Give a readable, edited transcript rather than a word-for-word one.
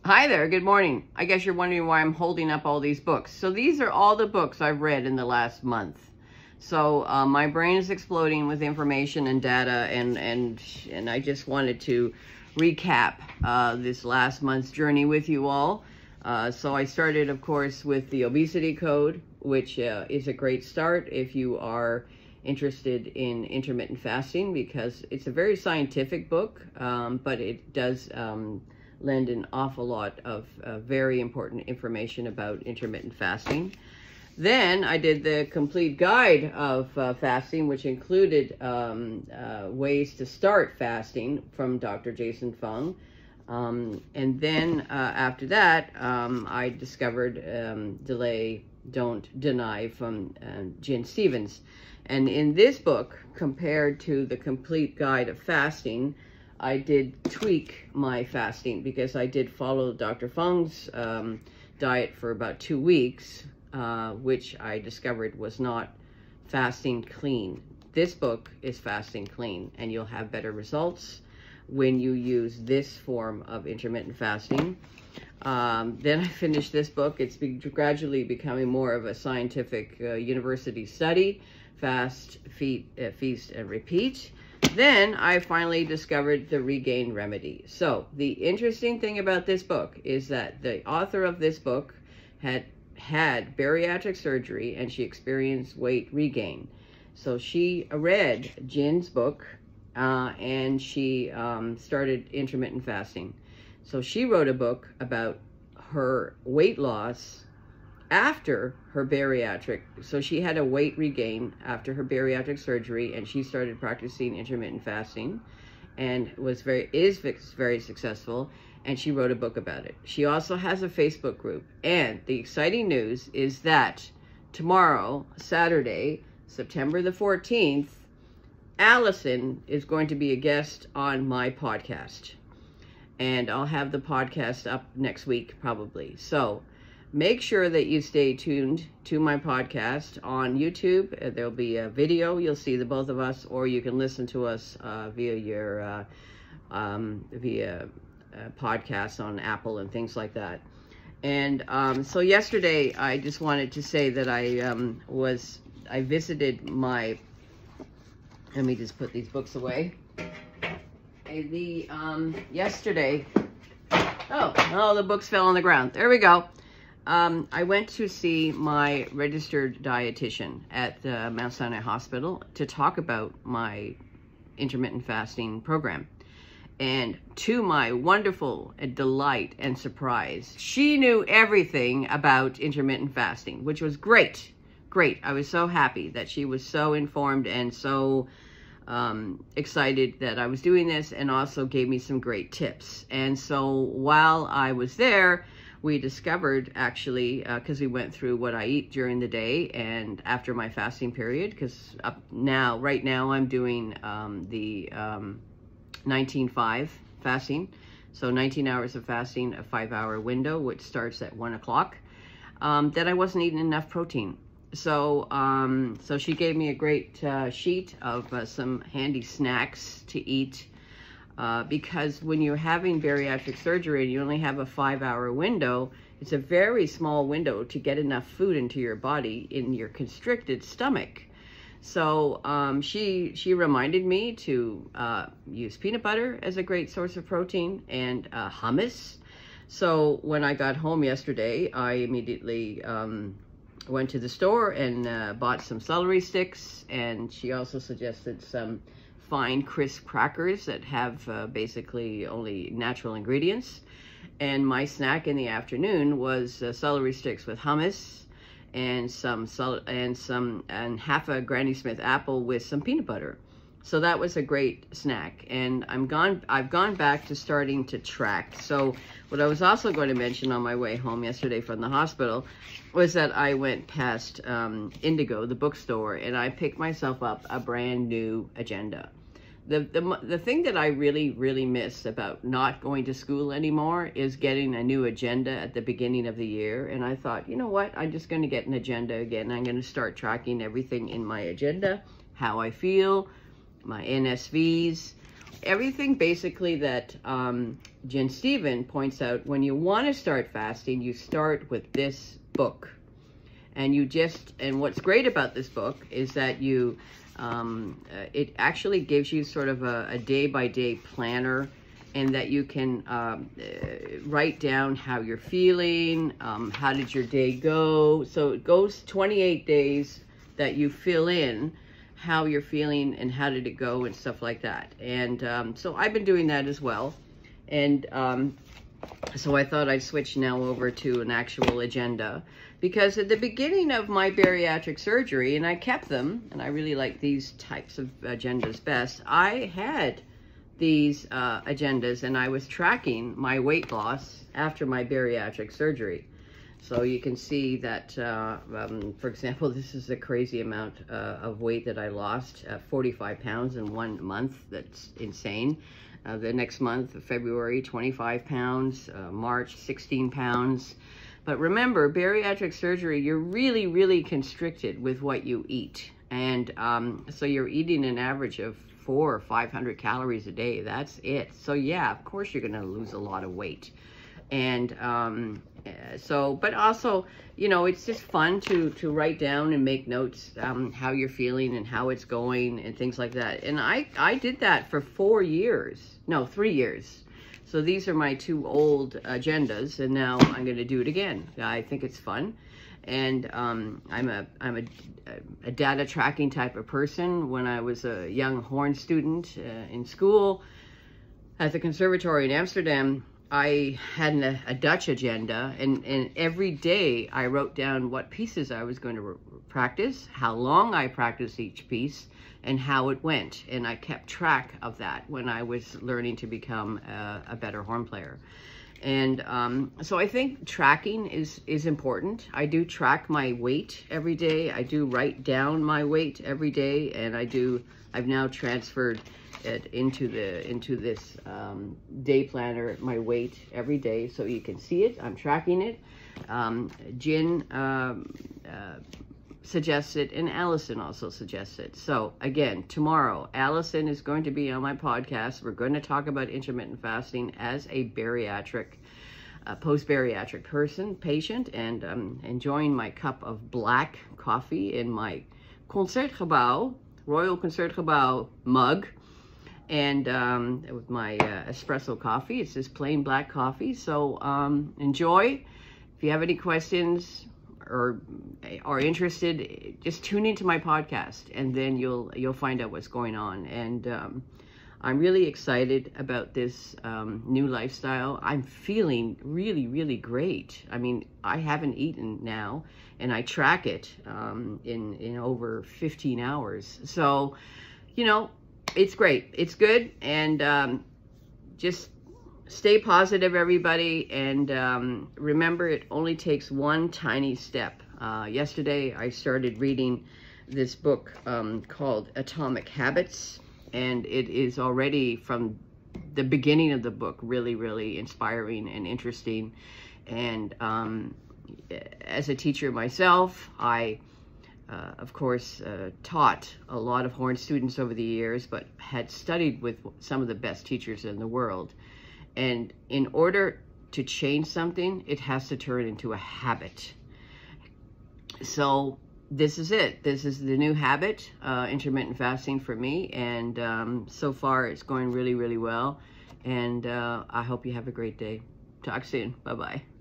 Hi there, good morning. I guess you're wondering why I'm holding up all these books. So these are all the books I've read in the last month. So my brain is exploding with information and data, and I just wanted to recap this last month's journey with you all. So I started, of course, with the obesity code, which is a great start if you are interested in intermittent fasting, because it's a very scientific book, but it does lend an awful lot of very important information about intermittent fasting. Then I did the complete guide of fasting, which included ways to start fasting from Dr. Jason Fung. And then after that, I discovered Delay, Don't Deny from Jen Stevens. And in this book, compared to the complete guide of fasting, I did tweak my fasting because I did follow Dr. Fung's diet for about 2 weeks, which I discovered was not fasting clean. This book is fasting clean, and you'll have better results when you use this form of intermittent fasting. Then I finished this book. It's gradually becoming more of a scientific university study, fast, feast, and repeat. Then I finally discovered the Regain Remedy. So the interesting thing about this book is that the author of this book had bariatric surgery, and she experienced weight regain. So she read Jin's book and she started intermittent fasting. So she wrote a book about her weight loss after her bariatric. So she had a weight regain after her bariatric surgery, and she started practicing intermittent fasting and is very successful, and she wrote a book about it. She also has a Facebook group, and the exciting news is that tomorrow, Saturday, September the 14th, Allison is going to be a guest on my podcast, and I'll have the podcast up next week probably. So make sure that you stay tuned to my podcast on YouTube. There'll be a video. You'll see the both of us, or you can listen to us via your podcasts on Apple and things like that. And so yesterday, I just wanted to say that I visited my. Let me just put these books away. Yesterday. Oh, the books fell on the ground. There we go. I went to see my registered dietitian at the Mount Sinai Hospital to talk about my intermittent fasting program. And to my wonderful delight and surprise, she knew everything about intermittent fasting, which was great. Great. I was so happy that she was so informed and so excited that I was doing this, and also gave me some great tips. And so while I was there, we discovered, actually, because we went through what I eat during the day and after my fasting period, because right now I'm doing the 19-5 fasting. So 19 hours of fasting, a 5-hour window, which starts at 1 o'clock, that I wasn't eating enough protein. So so she gave me a great sheet of some handy snacks to eat, because when you're having bariatric surgery and you only have a 5-hour window, it's a very small window to get enough food into your body in your constricted stomach. So she reminded me to use peanut butter as a great source of protein, and hummus. So when I got home yesterday, I immediately went to the store and bought some celery sticks, and she also suggested some fine crisp crackers that have basically only natural ingredients. And my snack in the afternoon was celery sticks with hummus and half a Granny Smith apple with some peanut butter. So that was a great snack. And I've gone back to starting to track. So what I was also going to mention on my way home yesterday from the hospital was that I went past Indigo, the bookstore, and I picked myself up a brand new agenda. The thing that I really miss about not going to school anymore is getting a new agenda at the beginning of the year. And I thought, you know what, I'm just going to get an agenda again. I'm going to start tracking everything in my agenda, how I feel, my NSVs, everything basically that Jen Stephen points out, when you want to start fasting, you start with this book. And and what's great about this book is that it actually gives you sort of a day-by-day planner, and that you can write down how you're feeling, how did your day go. So it goes 28 days that you fill in how you're feeling and how did it go and stuff like that. And so I've been doing that as well. And so I thought I'd switch now over to an actual agenda, because at the beginning of my bariatric surgery, and I kept them, and I really like these types of agendas best, I had these agendas, and I was tracking my weight loss after my bariatric surgery. So you can see that, for example, this is a crazy amount of weight that I lost, 45 pounds in 1 month. That's insane. The next month, February, 25 pounds, March, 16 pounds. But remember, bariatric surgery, you're really, really constricted with what you eat. And so you're eating an average of 400 or 500 calories a day. That's it. So yeah, of course you're going to lose a lot of weight. And but also, you know, it's just fun to write down and make notes how you're feeling and how it's going and things like that. And I did that for 3 years. So these are my 2 old agendas, and now I'm going to do it again. I think it's fun. And I'm a data tracking type of person. When I was a young horn student in school at the conservatory in Amsterdam, I had a Dutch agenda, and every day I wrote down what pieces I was going to practice, how long I practiced each piece, and how it went. And I kept track of that when I was learning to become a better horn player. And so I think tracking is important. I do track my weight every day. I do write down my weight every day, and I've now transferred it into this day planner, my weight every day, so you can see it. I'm tracking it. Jen suggests it, and Allison also suggests it. So again, tomorrow, Allison is going to be on my podcast. We're going to talk about intermittent fasting as a bariatric, post-bariatric patient, and enjoying my cup of black coffee in my Concertgebouw, Royal Concertgebouw mug, and with my espresso coffee. It's just plain black coffee. So enjoy. If you have any questions or are interested, just tune into my podcast, and then you'll find out what's going on. And I'm really excited about this new lifestyle. I'm feeling really, really great. I mean, I haven't eaten now, and I track it in over 15 hours. So, you know, it's great. It's good. And just stay positive, everybody. And remember, it only takes one tiny step. Yesterday, I started reading this book called Atomic Habits. And it is already, from the beginning of the book, really, really inspiring and interesting. And as a teacher myself, I, of course, taught a lot of horn students over the years, but had studied with some of the best teachers in the world. And in order to change something, it has to turn into a habit. So this is it. This is the new habit, intermittent fasting for me. And so far, it's going really, really well. And I hope you have a great day. Talk soon. Bye-bye.